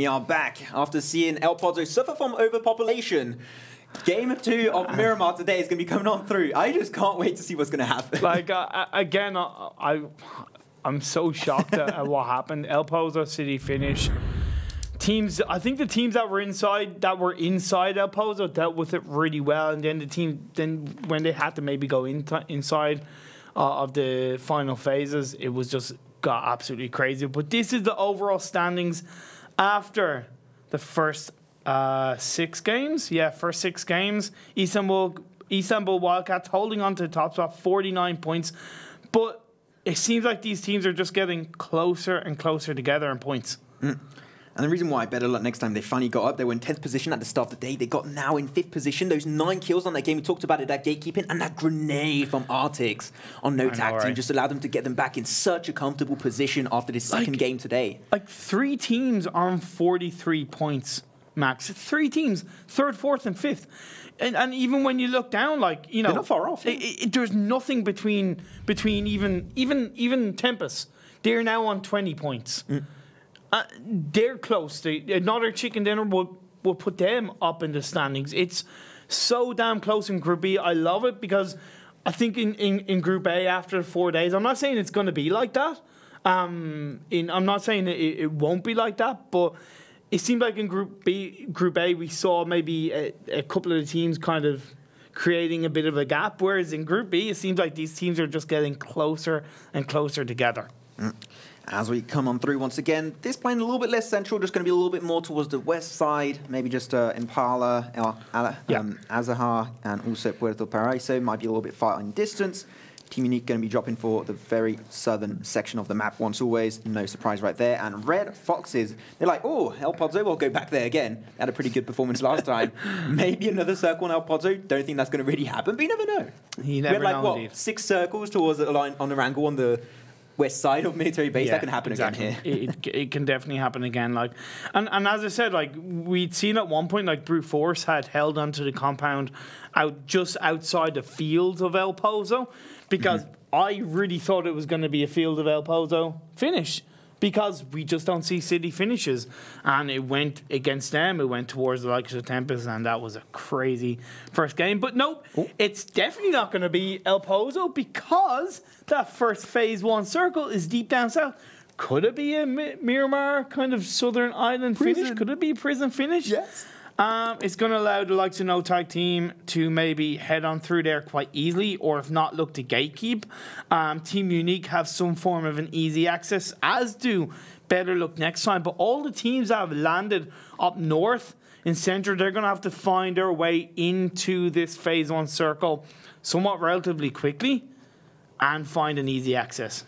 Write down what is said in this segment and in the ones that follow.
We are back after seeing El Pozo suffer from overpopulation. Game 2 of Miramar today is going to be coming on through. I just can't wait to see what's going to happen. Like, again, I'm so shocked at what happened. El Pozo City finish. Teams, I think the teams that were inside El Pozo dealt with it really well, and then when they had to maybe go inside of the final phases, it was just got absolutely crazy. But this is the overall standings after the first 6 games. Yeah, first 6 games. Istanbul Wildcats holding on to the top spot, 49 points. But it seems like these teams are just getting closer and closer together in points. And the reason why, BetterLuckNxTime, they finally got up. They were in 10th position at the start of the day. They got now in 5th position. Those 9 kills on that game, we talked about it, that gatekeeping, and that grenade from Artix on no tag team just allowed them to get them back in such a comfortable position after this second game today. Like 3 teams are on 43 points, Max. 3 teams, 3rd, 4th, and 5th. And even when you look down, like, you know, they're not far off. There's nothing between even Tempest. They're now on 20 points. They're close. Another chicken dinner will put them up in the standings. It's so damn close in Group B. I love it because I think in Group A after 4 days, I'm not saying it's going to be like that. I'm not saying it won't be like that, but it seemed like in Group A, we saw maybe a couple of the teams kind of creating a bit of a gap, whereas in Group B, it seems like these teams are just getting closer and closer together. As we come on through once again, this playing a little bit less central, just going to be a little bit more towards the west side, maybe just Impala, Azahar, and also Puerto Paraíso might be a little bit far in distance. Team Unique going to be dropping for the very southern section of the map once always, no surprise right there. And Red Foxes, they're like, oh, El Pozo will go back there again. They had a pretty good performance last time. Maybe another circle on El Pozo. Don't think that's going to really happen, but you never know. You never know. We had like, indeed. 6 circles towards the line on the angle on the west side of military base. That can happen again here. It can definitely happen again. Like, and as I said, like, we'd seen at one point, like, Brute Force had held onto the compound just outside the fields of El Pozo, because I really thought it was going to be a field of El Pozo finish, because we just don't see city finishes. And it went against them. It went towards the likes of Tempest, and that was a crazy first game. But no, it's definitely not going to be El Pozo, because that first phase 1 circle is deep down south. Could it be a Miramar kind of southern island finish? Could it be a prison finish? Yes. It's going to allow the likes of No Tag Team to maybe head on through there quite easily, or if not, look to gatekeep. Team Unique have some form of an easy access, as do BetterLuckNxTime. But all the teams that have landed up north in centre, they're going to have to find their way into this phase 1 circle somewhat relatively quickly and find an easy access.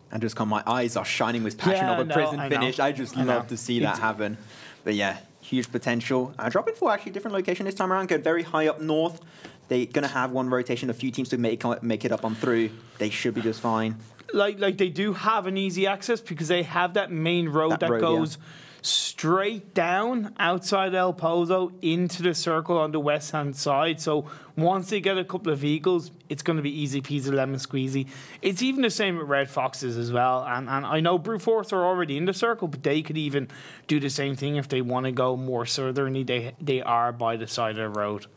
And just my eyes are shining with passion of a prison finish. I just love to see that happen. But yeah, huge potential. Dropping for actually a different location this time around. Go very high up north. They're going to have one rotation, a few teams to make it up on through. They should be just fine. Like they do have an easy access, because they have that main road that goes straight down outside El Pozo into the circle on the west hand side. So once they get a couple of vehicles, it's going to be easy peasy lemon squeezy. It's even the same with Red Foxes as well. And I know Brute Force are already in the circle, but they could even do the same thing if they want to go more southerly. They are by the side of the road.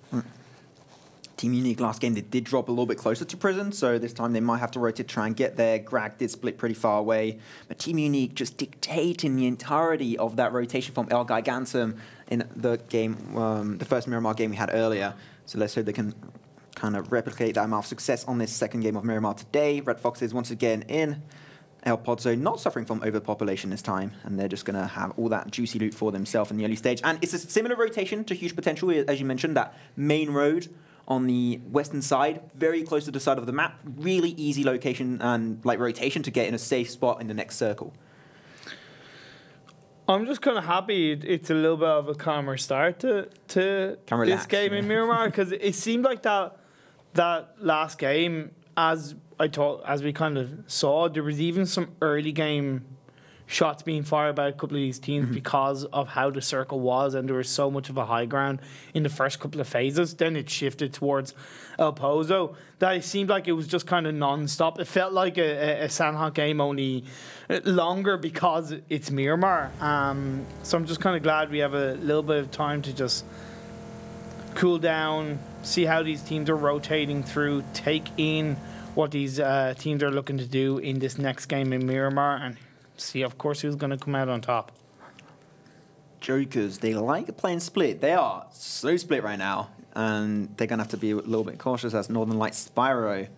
Team Unique last game, they did drop a little bit closer to prison, so this time they might have to rotate, try and get there. Grag did split pretty far away, but Team Unique just dictating the entirety of that rotation from ELGIGANTEN in the game, the first Miramar game we had earlier. So let's hope they can kind of replicate that amount of success on this second game of Miramar today. Red Foxes once again in El Pozo, not suffering from overpopulation this time, and they're just going to have all that juicy loot for themselves in the early stage. And it's a similar rotation to Huge Potential, as you mentioned, that main road on the western side, very close to the side of the map. Really easy location and like rotation to get in a safe spot in the next circle. I'm just kind of happy it's a little bit of a calmer start to this game in Miramar, because it seemed like that last game, as we kind of saw, there was even some early game shots being fired by a couple of these teams because of how the circle was, and there was so much of a high ground in the first couple of phases. Then it shifted towards El Pozo. That it seemed like it was just kind of non-stop. It felt like a Sanhok game, only longer because it's Miramar. So I'm just kind of glad we have a little bit of time to just cool down, see how these teams are rotating through, take in what these teams are looking to do in this next game in Miramar, and see, of course, who's going to come out on top. Jokers, they like playing split. They are so split right now, and they're going to have to be a little bit cautious as Northern Lights Spyro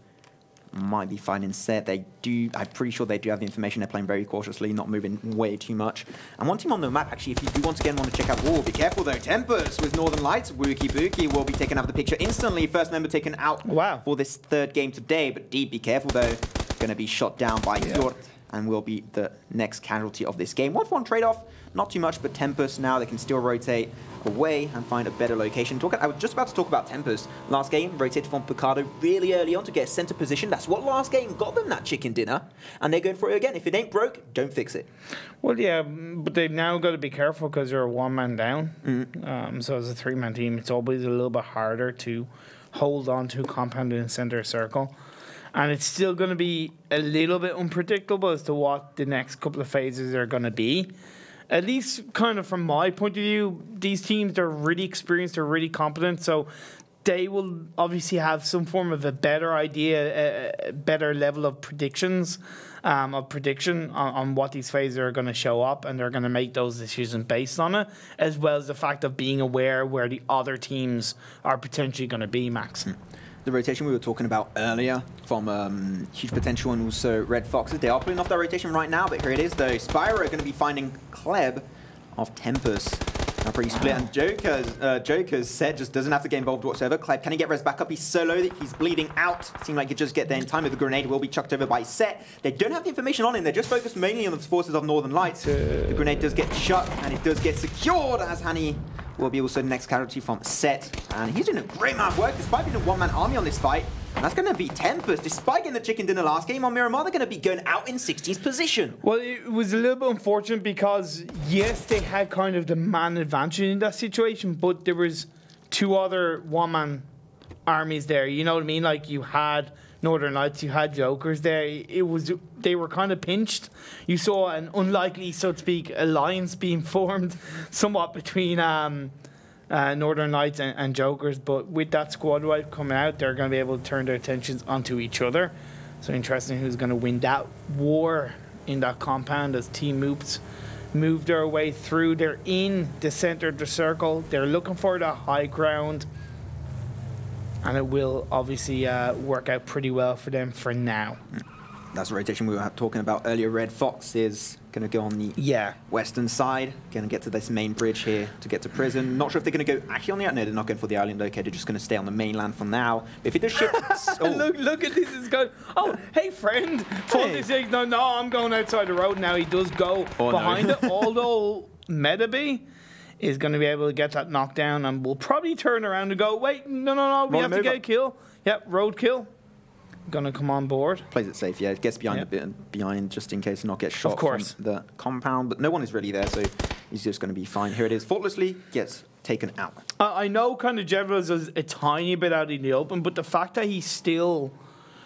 might be finding set. They do, I'm pretty sure they do have the information. They're playing very cautiously, not moving way too much. And one team on the map, actually, if you do once again want to check out Wall, be careful though. Tempest with Northern Lights. Wookie Bookie will be taken out of the picture instantly. First member taken out for this third game today. But Deep, be careful though. Going to be shot down by Hjort and will be the next casualty of this game. 1-for-1 trade-off. Not too much, but Tempest now, they can still rotate away and find a better location. I was just about to talk about Tempest. Last game, rotated from Picado really early on to get a center position. That's what last game got them that chicken dinner. And they're going for it again. If it ain't broke, don't fix it. Well, yeah, but they've now got to be careful because they're a one-man down. So as a three-man team, it's always a little bit harder to hold on to compound in the center circle. And it's still going to be a little bit unpredictable as to what the next couple of phases are going to be. At least kind of from my point of view, these teams are really experienced, they're really competent, so they will obviously have some form of a better idea, a better level of predictions, on what these phases are going to show up, and they're going to make those decisions based on it, as well as the fact of being aware where the other teams are potentially going to be, Max. The rotation we were talking about earlier from Huge Potential and also Red Foxes, they are pulling off that rotation right now, but here it is though. Spyro are going to be finding Kleb of Tempest. Now pretty split, and Joker's set just doesn't have to get involved whatsoever. Kleb, can he get res back up? He's solo, he's bleeding out. Seemed like he could just get there in time, with the grenade will be chucked over by Set. They don't have the information on him, they're just focused mainly on the forces of Northern Lights. The grenade does get shut, and it does get secured as Hani will be also the next casualty from Set. And he's doing a great amount of work, despite being a one-man army on this fight. And that's going to be Tempest. Despite getting the chicken dinner last game on Miramar, they're going to be going out in 16th position. Well, it was a little bit unfortunate because, yes, they had kind of the man advantage in that situation, but there was two other one-man armies there. You know what I mean? Like, you had Northern Lights, you had Jokers there. They were kind of pinched. You saw an unlikely, so to speak, alliance being formed somewhat between Northern Lights and Jokers, but with that squad wipe coming out, they're going to be able to turn their attentions onto each other. So interesting who's going to win that war in that compound as Team Oops move their way through. They're in the center of the circle. They're looking for the high ground, and it will obviously work out pretty well for them for now. That's the rotation we were talking about earlier. Red Fox is going to go on the western side. Going to get to this main bridge here to get to prison. Not sure if they're going to go actually on the... No, they're not going for the island. Okay, they're just going to stay on the mainland for now. If it does shift... Look at this. It's going... Oh, hey, friend. Faultlessly, no, I'm going outside the road now. He does go behind it. Although Metabee is going to be able to get that knockdown, and we'll probably turn around and go, wait, no, we have to get a kill. Yep, road kill. Gonna come on board. Plays it safe, yeah. Gets behind just in case not get shot from the compound. But no one is really there, so he's just going to be fine. Here it is. Faultlessly gets taken out. I know kind of Jevels is a tiny bit out in the open, but the fact that he still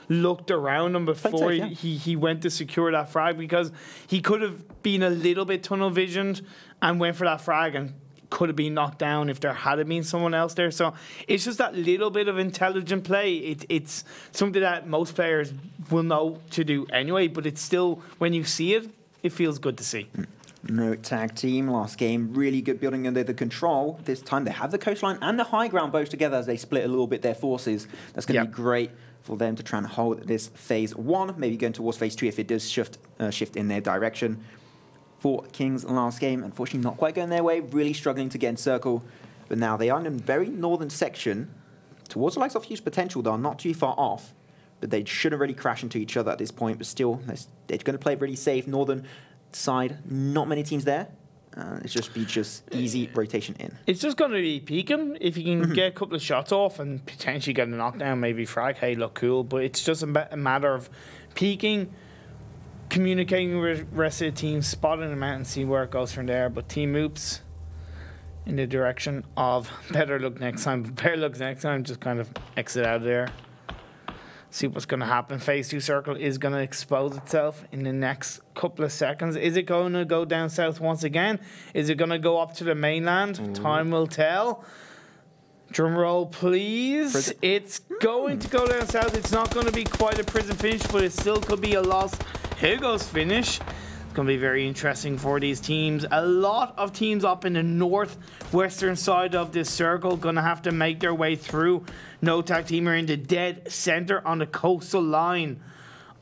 looked around him before he went to secure that frag, because he could have been a little bit tunnel visioned and went for that frag and could have been knocked down if there had been someone else there. So it's just that little bit of intelligent play. It's something that most players will know to do anyway, but it's still, when you see it, it feels good to see. No tag team. Last game, really good building under the control. This time they have the coastline and the high ground both together as they split a little bit their forces. That's going to be great for them to try and hold this phase 1, maybe going towards phase 2 if it does shift in their direction. For Kings last game, unfortunately not quite going their way, really struggling to get in circle, but now they are in a very northern section towards the likes of Huge Potential. They are not too far off, but they shouldn't really crash into each other at this point, but still they're going to play pretty safe. Northern side, not many teams there. It's just easy rotation in. It's just going to be peeking. If you can get a couple of shots off and potentially get a knockdown, maybe frag, hey, look cool, but it's just a matter of peeking, communicating with the rest of the team, spotting them out and see where it goes from there. But ToWzErA in the direction of better luck next time. Better luck next time, just kind of exit out of there. See what's going to happen. Phase 2 circle is going to expose itself in the next couple of seconds. Is it going to go down south once again? Is it going to go up to the mainland? Time will tell. Drum roll, please. It's going to go down south. It's not going to be quite a prison finish, but it still could be a lost Hugo's finish. It's going to be very interesting for these teams. A lot of teams up in the northwestern side of this circle going to have to make their way through. No tag team are in the dead center on the coastal line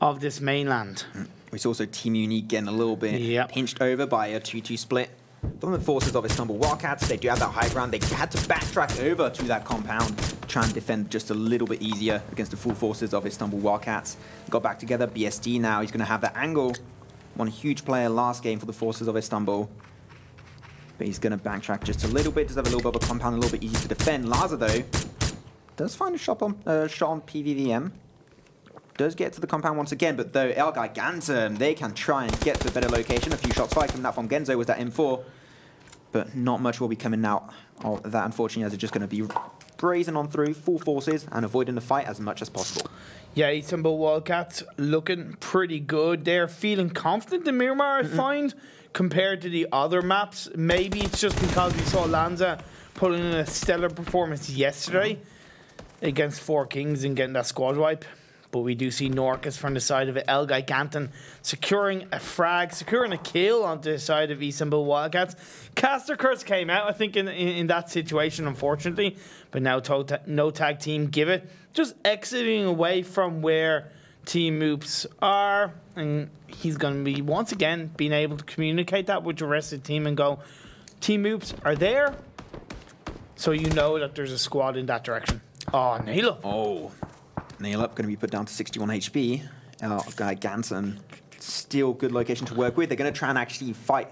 of this mainland. We saw also Team Unique getting a little bit pinched over by a 2-2 split. From the forces of Istanbul Wildcats, they do have that high ground. They had to backtrack over to that compound, try and defend just a little bit easier against the full forces of Istanbul Wildcats. Got back together. BSD now, he's going to have that angle. One huge player last game for the forces of Istanbul. But he's going to backtrack just a little bit. Does have a little bit of a compound, a little bit easy to defend. Laza, though, does find a shot on PVVM. Does get to the compound once again, but though ELGIGANTEN, they can try and get to a better location. A few shots fired coming out from Genzo was that M4, but not much will be coming out of that, unfortunately, as it's just going to be grazing on through full forces and avoiding the fight as much as possible. Yeah, Istanbul Wildcats looking pretty good. They're feeling confident in Miramar, I find, compared to the other maps. Maybe it's just because we saw Lanza putting in a stellar performance yesterday against 4 Kings and getting that squad wipe. But we do see KnorkiS from the side of ELGIGANTEN securing a frag, securing a kill onto the side of Istanbul Wildcats. Caster Curse came out, I think, in that situation, unfortunately. But now no tag team give it. Just exiting away from where ToWzErA are. And he's going to be, once again, being able to communicate that with the rest of the team and go, ToWzErA are there. So you know that there's a squad in that direction. Oh, Nail. Oh. Nail up, going to be put down to 61 HP. ELGIGANTEN, still good location to work with. They're going to try and actually fight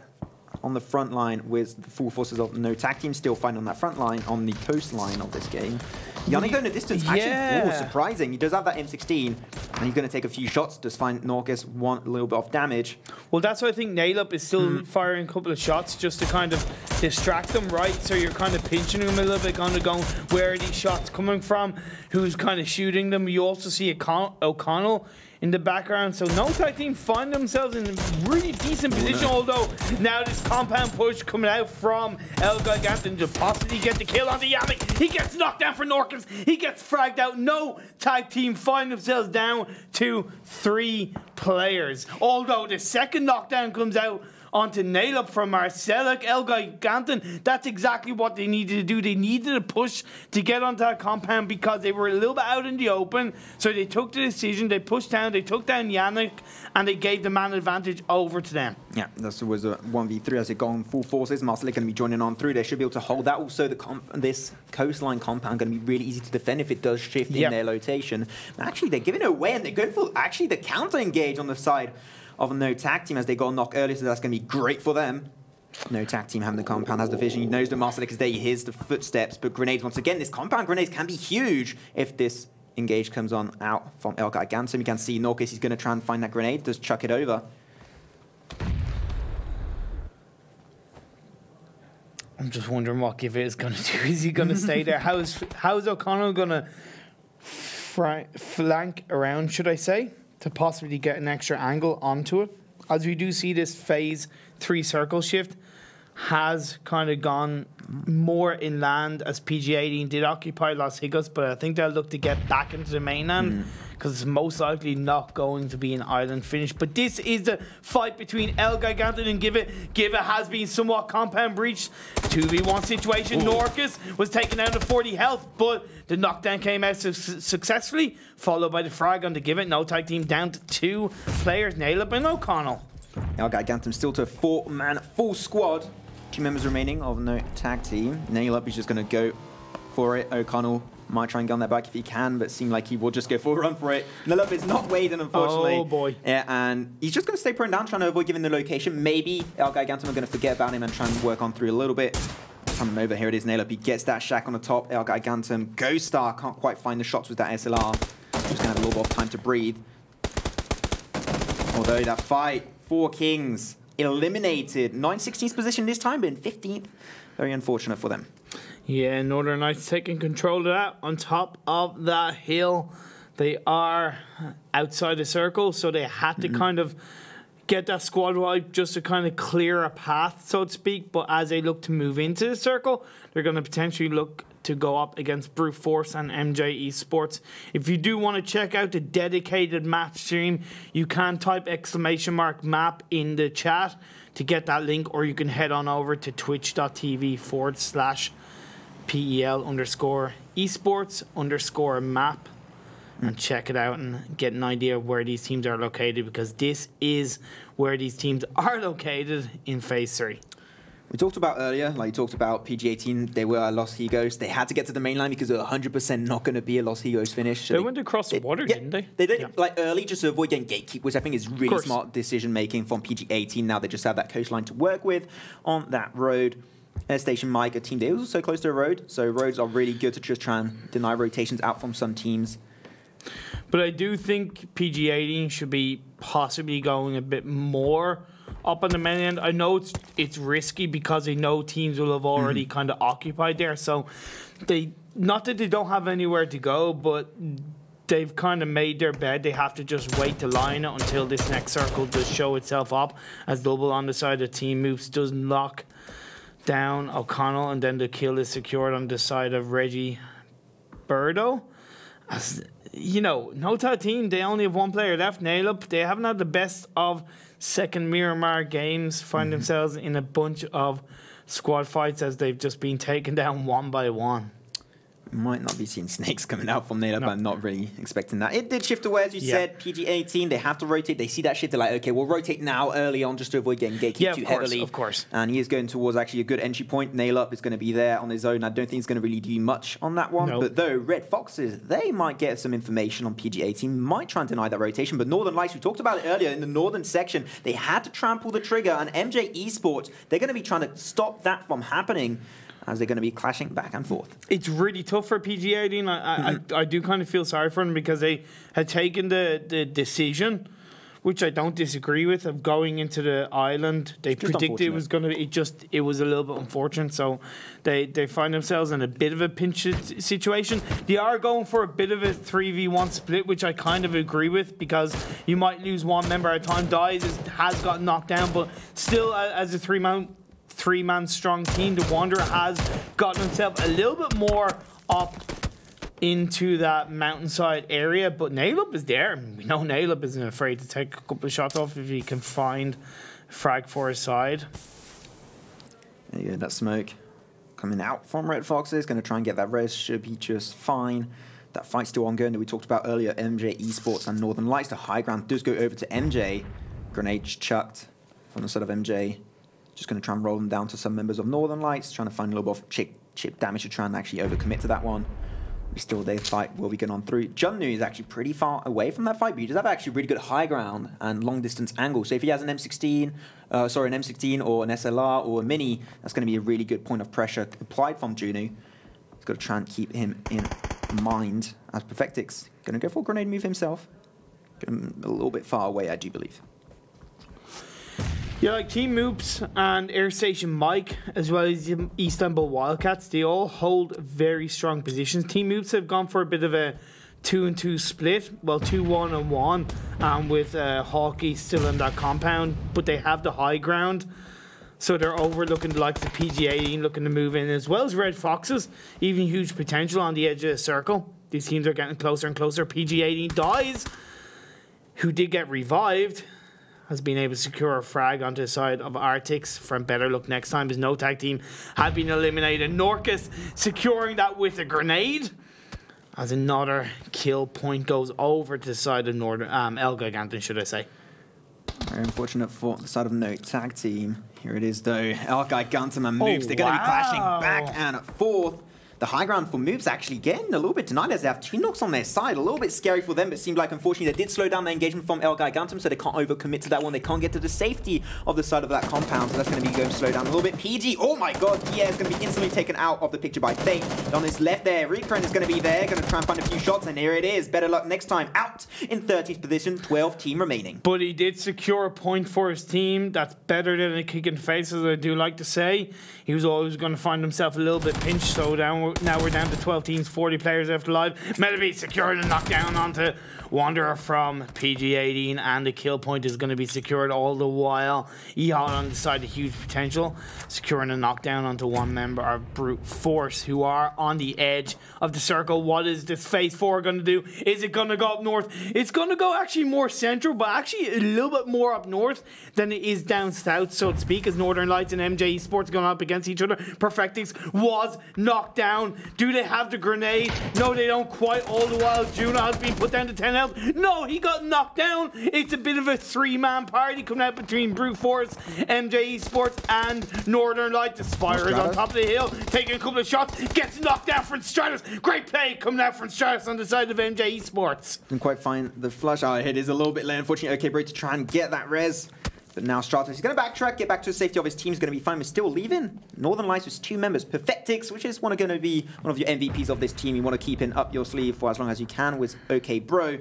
on the front line with the full forces of no tag team, still fighting on that front line, on the coastline of this game. Yannick going the distance, actually, surprising. He does have that M16, and he's going to take a few shots, does find KnorkiS want a little bit of damage. Well, that's why I think Nail-Up is still firing a couple of shots just to kind of distract them, right? So you're kind of pinching him a little bit, kind of going, where are these shots coming from? Who's kind of shooting them? You also see O'Connell in the background. So no tag team find themselves in a really decent position, although now this compound push coming out from ELGIGANTEN to possibly get the kill on the Yannick. He gets knocked down for KnorkiS. He gets fragged out. No tag team find themselves down to 3 players. Although the second knockdown comes out onto Nail-Up from Marcelek. ELGIGANTEN, that's exactly what they needed to do. They needed a push to get onto that compound because they were a little bit out in the open. So they took the decision, they pushed down, they took down Yannick, and they gave the man advantage over to them. Yeah, this was a 1v3 as they go on full forces. Marcelek going to be joining on through. They should be able to hold that. Also, this coastline compound going to be really easy to defend if it does shift in their rotation. And actually, they're giving it away, and they're going for actually the counter engage on the side of a no tag team as they got knocked earlier, so that's going to be great for them. No tag team having the compound, has the vision. He knows that Marcelek is there. He hears the footsteps, but grenades once again. This compound grenades can be huge if this engage comes on out from ELGIGANTEN. You can see KnorkiS, he's going to try and find that grenade, does chuck it over. I'm just wondering what Givit is going to do. Is he going to stay there? How's O'Connell going to flank around, should I say, to possibly get an extra angle onto it? As we do see this phase 3 circle shift has kind of gone more inland as PG-18 did occupy Las Higos, but I think they'll look to get back into the mainland because it's most likely not going to be an island finish. But this is the fight between ELGIGANTEN and Givit. Givit has been somewhat compound breached. 2v1 situation. KnorkiS was taken down to 40 health, but the knockdown came out successfully, followed by the frag on the Givit. No tag team down to 2 players, Nail-Up and O'Connell. ELGIGANTEN still to a 4-man full squad. 2 members remaining of no tag team. Nail-Up is just going to go for it. O'Connell might try and get on that back if he can, but it seemed like he will just go for a run for it. Nail-Up is not waiting, unfortunately. Oh, boy. Yeah, and he's just going to stay prone down, trying to avoid giving the location. Maybe ELGIGANTEN are going to forget about him and try and work on through a little bit. Coming over, here it is, Nail-Up. He gets that shack on the top. ELGIGANTEN, ghostar, can't quite find the shots with that SLR. Just going to have a little bit of time to breathe. Although that fight, 4 Kings eliminated. 9/16th position this time, but in 15th. Very unfortunate for them. Yeah, Northern Lights taking control of that. On top of that hill, they are outside the circle, so they had to kind of get that squad wipe just to kind of clear a path, so to speak. But as they look to move into the circle, they're going to potentially look to go up against Brute Force and MJ-Esports. If you do want to check out the dedicated map stream, you can type _map in the chat to get that link, or you can head on over to twitch.tv/PEL_esports_map and check it out and get an idea of where these teams are located, because this is where these teams are located in Phase 3. We talked about earlier, like you talked about PG-18, they were a Los Higos. They had to get to the main line because they were 100% not going to be a Los Higos finish. So they went across the water, didn't they? They did like early just to avoid getting gatekeep, which I think is really smart decision-making from PG-18. Now they just have that coastline to work with on that road. Airstation Mike, a team they was so close to a road, so roads are really good to just try and deny rotations out from some teams. But I do think PG-18 should be possibly going a bit more up on the main end. I know it's risky because I know teams will have already kind of occupied there. So they, not that they don't have anywhere to go, but they've kind of made their bed. They have to just wait to line it until this next circle does show itself up, as double on the side of Team Moops does knock down O'Connell, and then the kill is secured on the side of Reggie Birdo. As you know, Nota team, they only have one player left, Nailup. They haven't had the best of second Miramar games, find themselves in a bunch of squad fights as they've just been taken down one by one. Might not be seeing snakes coming out from Nailup. I'm not really expecting that. It did shift away, as you said. PG-18, they have to rotate. They see that shift. They're like, okay, we'll rotate now early on just to avoid getting gatekeeped too heavily. Of course. And he is going towards actually a good entry point. Nailup is going to be there on his own. I don't think he's going to really do much on that one. But though, Red Foxes, they might get some information on PG-18, might try and deny that rotation. But Northern Lights, we talked about it earlier in the northern section, they had to trample the trigger. And MJ-Esports, they're going to be trying to stop that from happening, as they're going to be clashing back and forth. It's really tough for PG-18. I do kind of feel sorry for them because they had taken the decision, which I don't disagree with, of going into the island. They predicted it was going to. It was a little bit unfortunate. So they find themselves in a bit of a pinch situation. They are going for a bit of a 3v1 split, which I kind of agree with, because you might lose one member at a time. Dies has got knocked down, but still, as a three-man strong team, the Wanderer has gotten himself a little bit more up into that mountainside area, but Nailup is there. We know Nailup isn't afraid to take a couple of shots off if he can find frag for his side. There you go, that smoke coming out from Red Foxes, going to try and get that res, should be just fine. That fight's still ongoing that we talked about earlier, MJ-Esports and Northern Lights. The high ground does go over to MJ. Grenades chucked from the side of MJ. Just going to try and roll them down to some members of Northern Lights, trying to find a little bit of chip damage to try and actually overcommit to that one. We still, their fight will be going on through. Junnu is actually pretty far away from that fight, but he does have actually really good high ground and long distance angle. So if he has an M16, an M16 or an SLR or a Mini, that's going to be a really good point of pressure applied from Junnu. He's got to try and keep him in mind, as Perfectix going to go for a grenade move himself. Get him a little bit far away, I do believe. Yeah, like Team Moops and Airstation Mike, as well as the Istanbul Wildcats, they all hold very strong positions. Team Moops have gone for a bit of a 2-2 split, well, 2-1-1, with Hawkeye still in that compound, but they have the high ground, so they're overlooking the likes of PG-18, looking to move in, as well as Red Foxes, even huge potential on the edge of the circle. These teams are getting closer and closer. PG-18 dies, who did get revived, has been able to secure a frag onto the side of Artix from BetterLuckNxTime. His no-tag team had been eliminated. KnorkiS securing that with a grenade, as another kill point goes over to the side of ELGIGANTEN, should I say. Very unfortunate for the side of no tag team. Here it is, though. ELGIGANTEN and MOOPHEUS, they're going to be clashing back and forth. the high ground for MOORPHEUS actually getting a little bit denied as they have 2 knocks on their side. A little bit scary for them, but it seemed like unfortunately they did slow down the engagement from ELGIGANTEN, so they can't overcommit to that one. They can't get to the safety of the side of that compound, so that's going to be going to slow down a little bit. PG, oh my god, DA is going to be instantly taken out of the picture by fate. On his left there, Recurrent is going to be there, going to try and find a few shots, and here it is. Better luck next time. Out in 30th position, 12 team remaining. But he did secure a point for his team. That's better than a kick in the face, as I do like to say. He was always going to find himself a little bit pinched, so now we're down to 12 teams, 40 players after live. Metabee secured a knockdown onto Wanderer from PG18, and the kill point is going to be secured all the while. EHOT on the side of huge potential, securing a knockdown onto one member of Brute Force, who are on the edge of the circle. What is this phase 4 going to do? Is it going to go up north? It's going to go actually more central, but actually a little bit more up north than it is down south, so to speak, as Northern Lights and MJ-Esports going up against each other. Perfectix was knocked down. Do they have the grenade? No, they don't quite. All the while, Juno has been put down to 10 health. No, he got knocked down. It's a bit of a 3-man party coming out between Brute Force, MJ-Esports, and Northern Lights. The Spire is on top of the hill, taking a couple of shots, gets knocked down from Stratus. Great play coming out from Stratus on the side of MJ-Esports. Didn't quite find the flush. Oh, it is a little bit late, unfortunately. Okay, Bro to try and get that res. But now Stratos is going to backtrack, get back to the safety of his team. Is going to be fine. We're still leaving Northern Lights with 2 members. Perfectix, which is going to be one of your MVPs of this team. You want to keep in up your sleeve for as long as you can with OK Bro.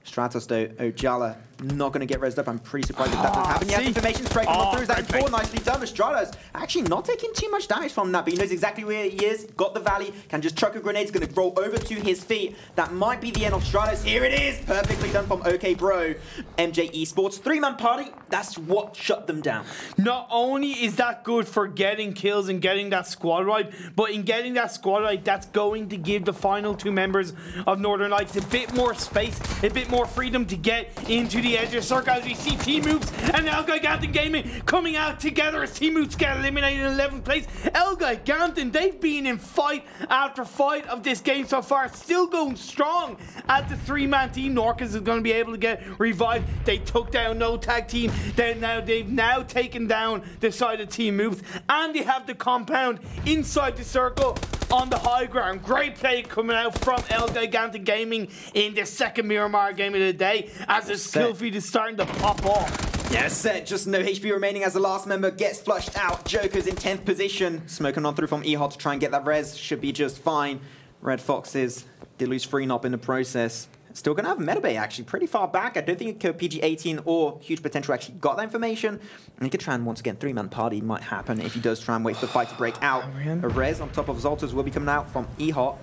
Stratos though, Ojala, not going to get rezzed up. I'm pretty surprised if that doesn't happen. Yeah, information spray coming through. That before, nicely done. But Stratos actually not taking too much damage from that, but he knows exactly where he is. Got the valley, can just chuck a grenade. It's going to roll over to his feet. That might be the end of Stratos. Here it is, perfectly done from OK Bro. MJ-Esports, 3-man party. That's what shut them down. Not only is that good for getting kills and getting that squad right, but in getting that squad right, that's going to give the final 2 members of Northern Lights a bit more space, a bit more freedom to get into the edge of the circle. As we see ToWzErA and ELGIGANTEN Gaming coming out together as ToWzErA get eliminated in 11th place. ELGIGANTEN, they've been in fight after fight of this game so far, still going strong at the 3-man team. KnorkiS is going to be able to get revived. They took down No Tag Team. They've now taken down the side of ToWzErA, and they have the compound inside the circle on the high ground. Great play coming out from ELGIGANTEN Gaming in the second Miramar game of the day, as the skill feed is starting to pop off. Yeah, set. Just no HP remaining as the last member gets flushed out. Joker's in 10th position. Smoking on through from EHOT to try and get that res. Should be just fine. Red Foxes did lose 3-0 in the process. Still going to have Metabee actually pretty far back. I don't think PG18 or Huge Potential actually got that information. And he could try and once again 3-man party might happen if he does try and wait for the fight to break out. A res on top of Zoltas will be coming out from EHOT.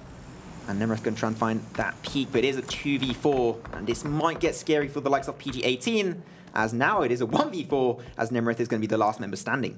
And Nemrith's going to try and find that peak, but it is a 2v4. And this might get scary for the likes of PG18, as now it is a 1v4, as Nemrith is going to be the last member standing.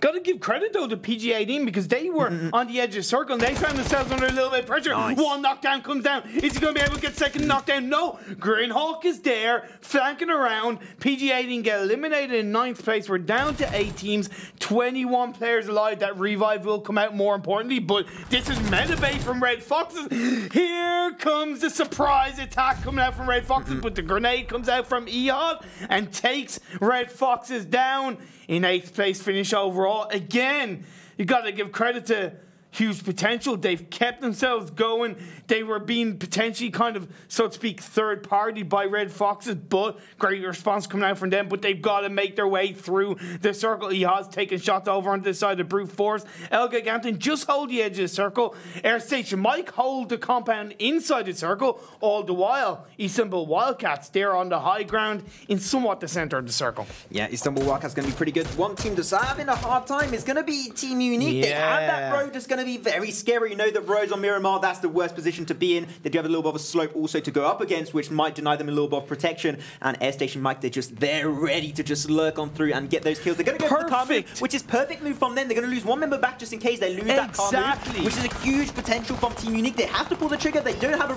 Got to give credit though to PG18, because they were on the edge of the circle and they found themselves under a little bit of pressure. Nice. One knockdown comes down. Is he going to be able to get second knockdown? No. Greenhawk is there, flanking around. PG18 get eliminated in 9th place. We're down to 8 teams, 21 players alive. That revive will come out more importantly, but this is Metabee from Red Foxes. Here comes the surprise attack coming out from Red Foxes, but the grenade comes out from EHOT and takes Red Foxes down. In 8th place finish overall. Again, you got to give credit to Huge Potential. They've kept themselves going. They were being potentially kind of, so to speak, third party by Red Foxes, but great response coming out from them. But they've got to make their way through the circle. He has taken shots over onto the side of Brute Force. ELGIGANTEN just hold the edge of the circle. Airstation might hold the compound inside the circle. All the while, Istanbul Wildcats, they're on the high ground in somewhat the center of the circle. Yeah, Istanbul Wildcats going to be pretty good. One team that's having a hard time is going to be Team Unique. They have that road that's going to be very scary. You know that roads on Miramar, that's the worst position to be in. They do have a little bit of a slope also to go up against, which might deny them a little bit of protection. And Airstation Mike, they're just there ready to just lurk on through and get those kills. They're going to go for the car move, which is perfect move from them. They're going to lose 1 member back just in case they lose that car move, which is a huge potential from Team Unique. They have to pull the trigger. They don't have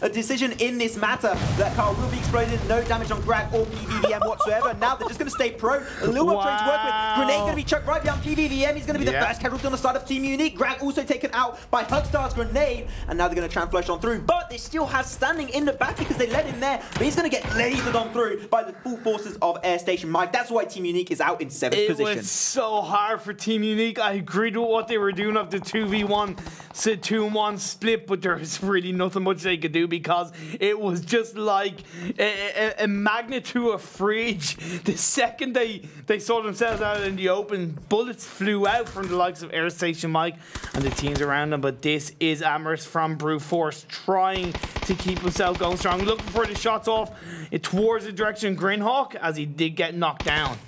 a decision in this matter. That car will be exploded. No damage on Grag or PVVM whatsoever. Now they're just going to stay pro. A little bit of trade to work with. Grenade going to be chucked right behind PVVM. He's going to be the first casualty on the side of Team Unique. Grag also taken out by Hugstar's grenade, and now they're going to try and flush on through, but they still have standing in the back because they let him there, but he's going to get lasered on through by the full forces of Airstation Mike. That's why Team Unique is out in 7th position. It was so hard for Team Unique. I agreed with what they were doing of the 2v1, 2-1 split, but there was really nothing much they could do because it was just like a magnet to a fridge. The second they saw themselves out in the open, bullets flew out from the likes of Airstation Mike and the teams around them, but this is AmerouuS from Brute Force trying to keep himself going strong, looking for the shots off towards the direction of Grinhawk as he did get knocked down.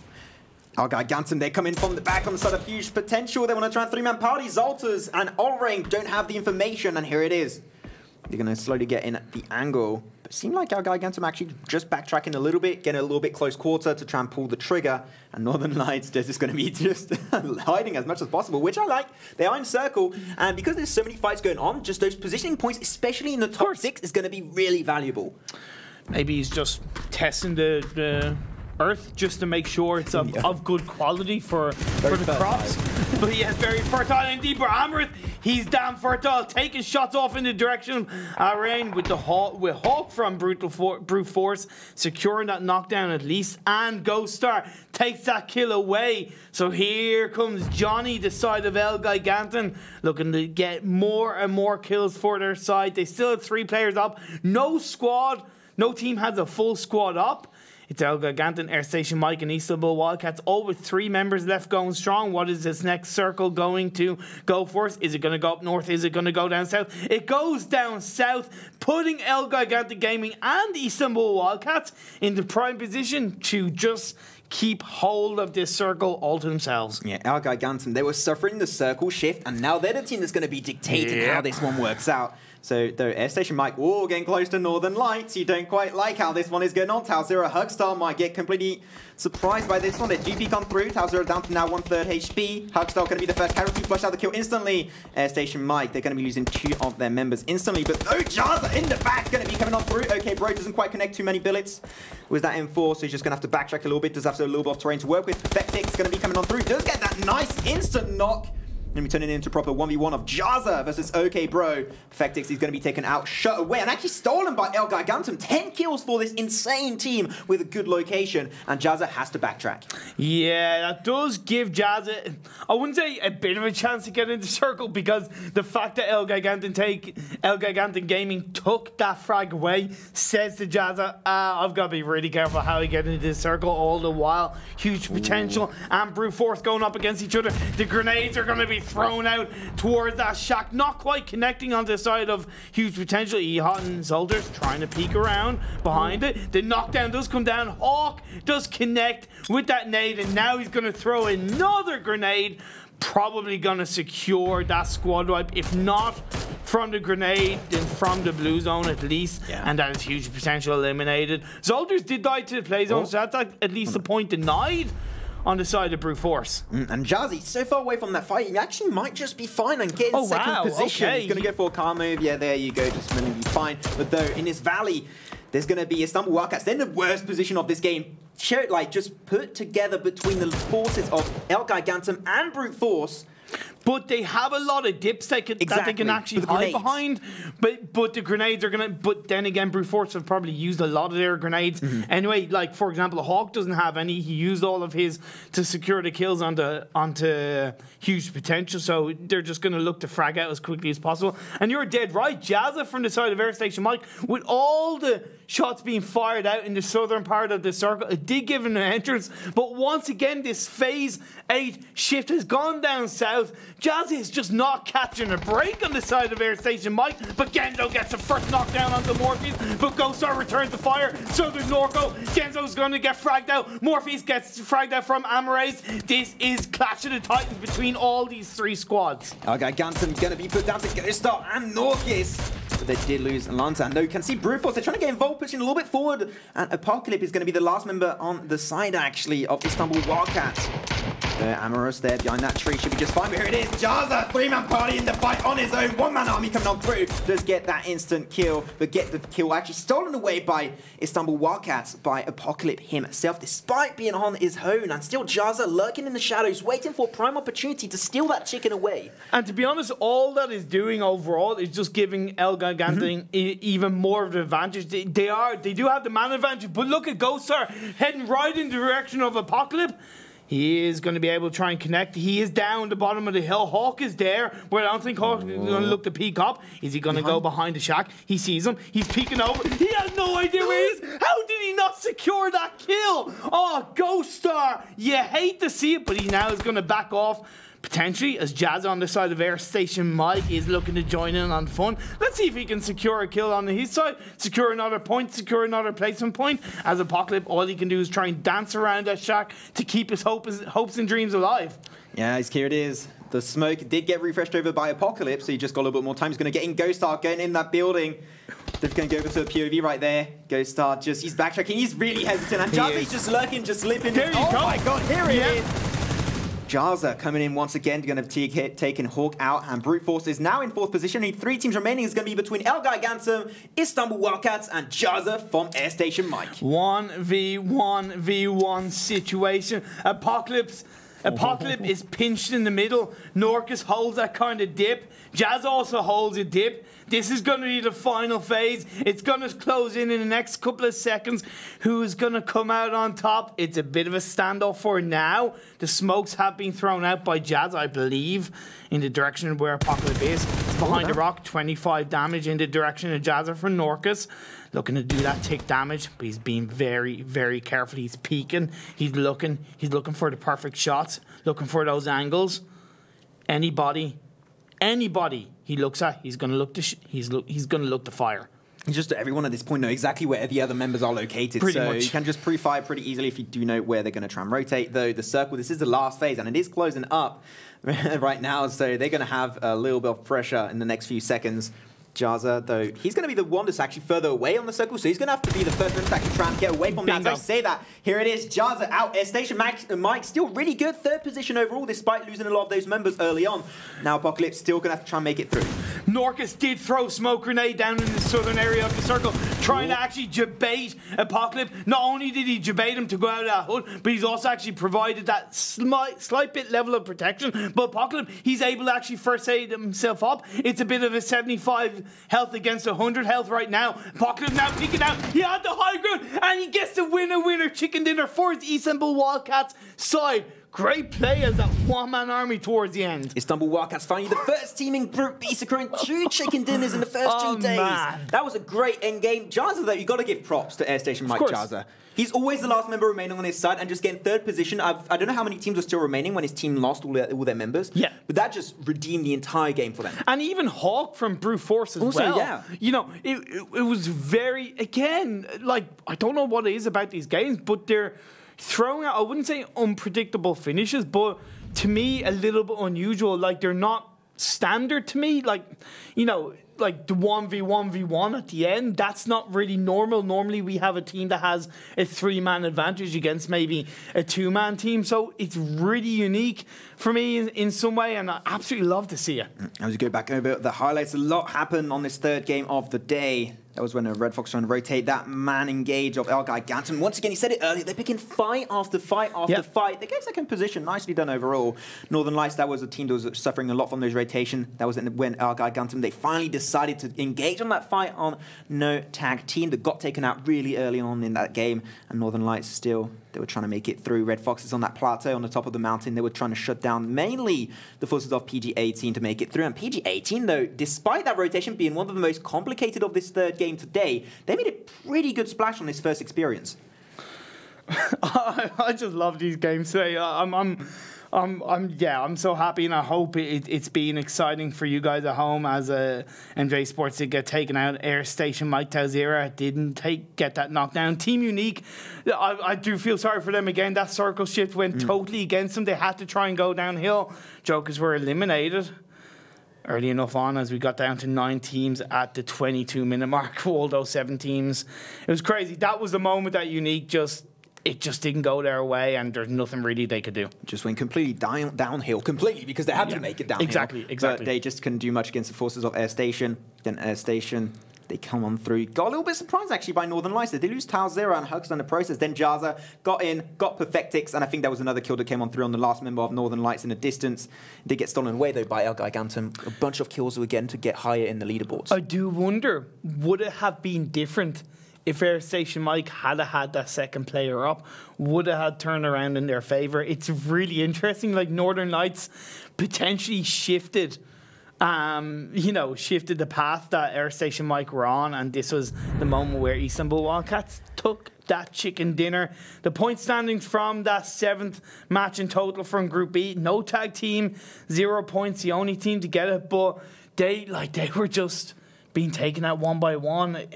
ELGIGANTEN, they come in from the back on the side of Huge Potential. They want to try and 3-man party. Zolters and Olrain don't have the information, and here it is. They're going to slowly get in at the angle. But it seemed like ELGIGANTEN actually just backtracking a little bit, getting a little bit close quarter to try and pull the trigger. And Northern Lights just going to be just hiding as much as possible, which I like. They are in circle, and because there's so many fights going on, just those positioning points, especially in the top 6, is going to be really valuable. Maybe he's just testing the earth just to make sure it's of good quality for the crops. But yeah, very fertile indeed. But AmerouuS, he's damn fertile, taking shots off in the direction of Rain with Hawk from Brute Force securing that knockdown at least, and ghostar takes that kill away. So here comes Johnny, the side of ELGIGANTEN, looking to get more and more kills for their side. They still have 3 players up. No team has a full squad up. It's ELGIGANTEN, Airstation Mike, and Istanbul Wildcats, all with 3 members left going strong. What is this next circle going to go for us? Is it going to go up north? Is it going to go down south? It goes down south, putting ELGIGANTEN Gaming and Istanbul Wildcats in the prime position to just keep hold of this circle all to themselves. Yeah, ELGIGANTEN, they were suffering the circle shift, and now they're the team that's going to be dictating how this one works out. So, though Airstation Mike, getting close to Northern Lights, you don't quite like how this one is going on. ToWzErA, Hugstar might get completely surprised by this one. Their GP come through, ToWzErA down to now 1/3 HP. Hugstar going to be the first casualty, flush out the kill instantly. Airstation Mike, they're going to be losing 2 of their members instantly, but no, Jazza in the back, going to be coming on through. Okay, bro, doesn't quite connect too many bullets with that M4, so he's just going to have to backtrack a little bit, does have a little bit of terrain to work with. fEJK going to be coming on through, does get that nice instant knock. Going to be turning it into proper 1v1 of Jazza versus OK Bro. fEJK is going to be taken out, shut away, and actually stolen by ELGIGANTEN. 10 kills for this insane team with a good location, and Jazza has to backtrack. Yeah, that does give Jazza, I wouldn't say a bit of a chance to get into circle, because the fact that ELGIGANTEN Gaming took that frag away says to Jazza, I've got to be really careful how I get into this circle all the while. Huge potential, and Brute Force going up against each other. The grenades are going to be thrown out towards that shack, not quite connecting on the side of Huge Potential. Ehot and Zolters trying to peek around behind it. The knockdown does come down. Hawk does connect with that nade, and now he's going to throw another grenade, probably going to secure that squad wipe, if not from the grenade, then from the blue zone at least. Yeah. And that is Huge Potential eliminated. Zolters did die to the play zone, so that's at least a point denied on the side of Brute Force. And Jazzy, so far away from that fight, he actually might just be fine and get in second position. Okay. He's going to go for a car move. Yeah, there you go, just going to be fine. But though, in this valley, there's going to be Istanbul Wildcats. They're in the worst position of this game. Just put together between the forces of ELGIGANTEN and Brute Force. But they have a lot of dips that they can actually hide behind. But the grenades are gonna. But then again, Brute Force have probably used a lot of their grenades anyway. Like for example, Hawk doesn't have any. He used all of his to secure the kills onto Huge Potential. So they're just gonna look to frag out as quickly as possible. And you're dead right, Jazza from the side of Airstation Mike, with all the shots being fired out in the southern part of the circle, it did give him an entrance. But once again, this phase 8 shift has gone down south. Jazzy is just not catching a break on the side of Airstation Mike, but Genzo gets the first knockdown onto MOORPHEUS, but ghostar returns the fire, so does Norco. Genzo's going to get fragged out. MOORPHEUS gets fragged out from AmerouuS. This is Clash of the Titans between all these 3 squads. ELGIGANTEN going to be put down to ghostar and KnorkiS. But they did lose Lanta. And though you can see Brute Force, they're trying to get involved, pushing a little bit forward. And Apocalypse is going to be the last member on the side, actually, of Istanbul Wildcats. AmerouuS there behind that tree should be just fine. Here it is, Jazza, 3-man party in the fight on his own. 1-man army coming on through. Does get that instant kill, but get the kill actually stolen away by Istanbul Wildcats, by Apocalypse himself, despite being on his own. And still Jazza lurking in the shadows, waiting for a prime opportunity to steal that chicken away. And to be honest, all that is doing overall is just giving ELGIGANTEN even more of an advantage. They do have the man advantage, but look at ghostar heading right in the direction of Apocalypse. He is going to be able to try and connect. He is down the bottom of the hill. Hawk is there, but I don't think Hawk is going to look to peek up. Is he going to go behind the shack? He sees him. He's peeking over. He has no idea where he is. How did he not secure that kill? Oh, ghostar. You hate to see it, but he now is going to back off. Potentially, as Jazza on the side of Airstation Mike is looking to join in on fun. Let's see if he can secure a kill on his side, secure another point, secure another placement point. As Apocalypse, all he can do is try and dance around that shack to keep his hopes and dreams alive. Yeah, here it is. The smoke did get refreshed over by Apocalypse, so he just got a little bit more time. He's going to get in ghostar, getting in that building. They're going to go over to the POV right there. ghostar he's backtracking. He's really hesitant. And Jazza's just lurking, just slipping. There you go. Oh my god, here it is. Jazza coming in once again, going to be taking Hawk out, and Brute Force is now in 4th position. Only 3 teams remaining. Is going to be between ELGIGANTEN, Istanbul Wildcats, and Jazza from Airstation Mike. 1v1 situation. Apocalypse is pinched in the middle. KnorkiS holds that kind of dip. Jazza also holds a dip. This is going to be the final phase. It's going to close in the next couple of seconds. Who's going to come out on top? It's a bit of a standoff for now. The smokes have been thrown out by Jazza, I believe, in the direction where Apocalypse is. It's behind the rock. 25 damage in the direction of Jazza for KnorkiS. Looking to do that tick damage, but he's being very, very careful. He's peeking. He's looking for the perfect shots, looking for those angles. Anybody he looks at, he's going to look to he's going to look to fire. Just everyone at this point know exactly where the other members are located, pretty so much. you can just pre-fire pretty easily if you do know where they're going to try and rotate. Though the circle, this is the last phase, and it is closing up right now, so they're going to have a little bit of pressure in the next few seconds. Jazza, though, he's going to be the one that's actually further away on the circle, so he's going to have to be the first one to actually try and get away from that. So I say that, here it is, Jazza out, Airstation Mike still really good, 3rd position overall, despite losing a lot of those members early on. Now Apocalypse still going to have to try and make it through. KnorkiS did throw smoke grenade down in the southern area of the circle, trying to actually debate Apocalypse. Not only did he debate him to go out of that hood, but he's also actually provided that slight bit level of protection. But Apocalypse, he's able to actually first aid himself up. It's a bit of a 75 health against 100 health right now. Apocalypse now peeking out. He had the high ground, and he gets the winner chicken dinner for his Istanbul Wildcats side. Great play as that 1-man army towards the end. Istanbul Wildcats finally the first team in Group B, securing 2 chicken dinners in the first 2 days. Man. That was a great end game. Jazza, though, you got to give props to Airstation Mike Jazza. He's always the last member remaining on his side and just getting 3rd position. I don't know how many teams are still remaining when his team lost all their members. Yeah. But that just redeemed the entire game for them. And even Hawk from Brute Force as well. Yeah. You know, it was very, again, like, I don't know what it is about these games, but they're throwing out, I wouldn't say unpredictable finishes, but to me, a little bit unusual. Like, they're not standard to me. Like, you know, like the 1v1v1 at the end, that's not really normal. Normally we have a team that has a 3-man advantage against maybe a 2-man team. So it's really unique for me in some way, and I absolutely love to see it. As we go back over the highlights, a lot happened on this 3rd game of the day. That was when Red Fox trying to rotate that man engage of ELGIGANTEN. Once again, he said it earlier, they're picking fight after fight after fight. They get 2nd position, nicely done overall. Northern Lights, that was a team that was suffering a lot from those rotation. That was when ELGIGANTEN, they finally decided to engage on that fight on no tag team that got taken out really early on in that game. And Northern Lights still, they were trying to make it through. Red Fox is on that plateau on the top of the mountain. They were trying to shut down mainly the forces of PG-18 to make it through. And PG-18, though, despite that rotation being one of the most complicated of this 3rd game today, they made a pretty good splash on this first experience. I just love these games today. I'm so happy, and I hope it's been exciting for you guys at home as MJ-Esports did get taken out. Airstation Mike ToWzErA didn't get that knockdown. Team Unique, I do feel sorry for them again. That circle shift went totally against them. They had to try and go downhill. Jokers were eliminated early enough on as we got down to 9 teams at the 22-minute mark for all those 7 teams. It was crazy. That was the moment that Unique just it just didn't go their way, and there's nothing really they could do. Just went completely downhill, because they had to make it downhill. Exactly. But they just couldn't do much against the forces of Airstation. Then Airstation, they come on through. Got a little bit surprised, actually, by Northern Lights. They did lose ToWzErA and Hugstar in the process. Then Jazza got in, got Perfectix, and I think that was another kill that came on through on the last member of Northern Lights in the distance. Did get stolen away, though, by ELGIGANTEN. A bunch of kills again to get higher in the leaderboards. I do wonder, would it have been different if Airstation Mike had had that second player up? Would it have turned around in their favour? It's really interesting. Like, Northern Lights potentially shifted shifted the path that Airstation Mike were on, and this was the moment where Istanbul Wildcats took that chicken dinner. The point standings from that 7th match in total from Group B, no tag team, 0 points, the only team to get it, but they were just being taken out one by one.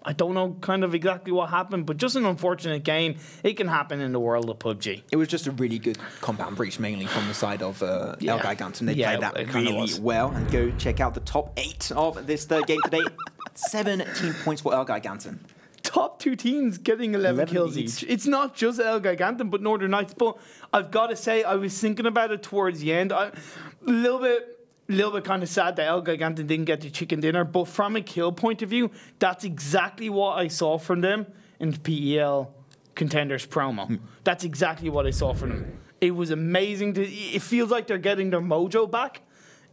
I don't know kind of exactly what happened, but just an unfortunate game. It can happen in the world of PUBG. It was just a really good compound breach, mainly from the side of ELGIGANTEN. They played that really well. And go check out the top 8 of this third game today. 17 points for ELGIGANTEN. Top 2 teams getting 11 kills each. It's not just ELGIGANTEN, but Northern Lights. But I've got to say, I was thinking about it towards the end. A little bit kind of sad that ELGIGANTEN didn't get the chicken dinner, but from a kill point of view, that's exactly what I saw from them in the PEL Contenders promo. That's exactly what I saw from them. It was amazing. It feels like they're getting their mojo back,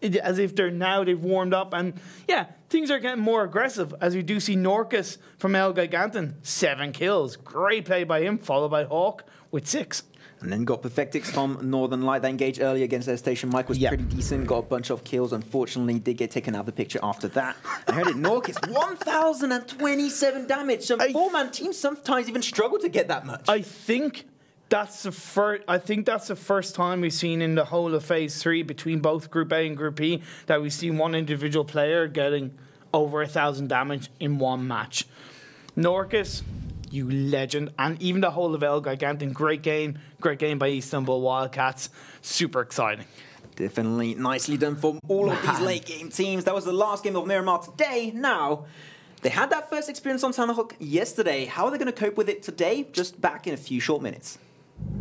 as if they've warmed up, and yeah, things are getting more aggressive, as we do see KnorkiS from ELGIGANTEN, 7 kills. Great play by him, followed by Hawk with 6. And then got Perfectix from Northern Light. That engage early against Airstation Mike was pretty decent. Got a bunch of kills. Unfortunately, did get taken out of the picture after that. I heard it. KnorkiS, 1,027 damage. Some 4-man teams sometimes even struggle to get that much. I think that's the first time we've seen in the whole of Phase 3 between both Group A and Group B that we've seen one individual player getting over 1,000 damage in one match. KnorkiS, you legend. And even the whole of ELGIGANTEN, great game by Istanbul Wildcats. Super exciting. Definitely nicely done for all of these late game teams. That was the last game of Miramar today. Now, they had that first experience on Tanahawk yesterday. How are they going to cope with it today? Just back in a few short minutes.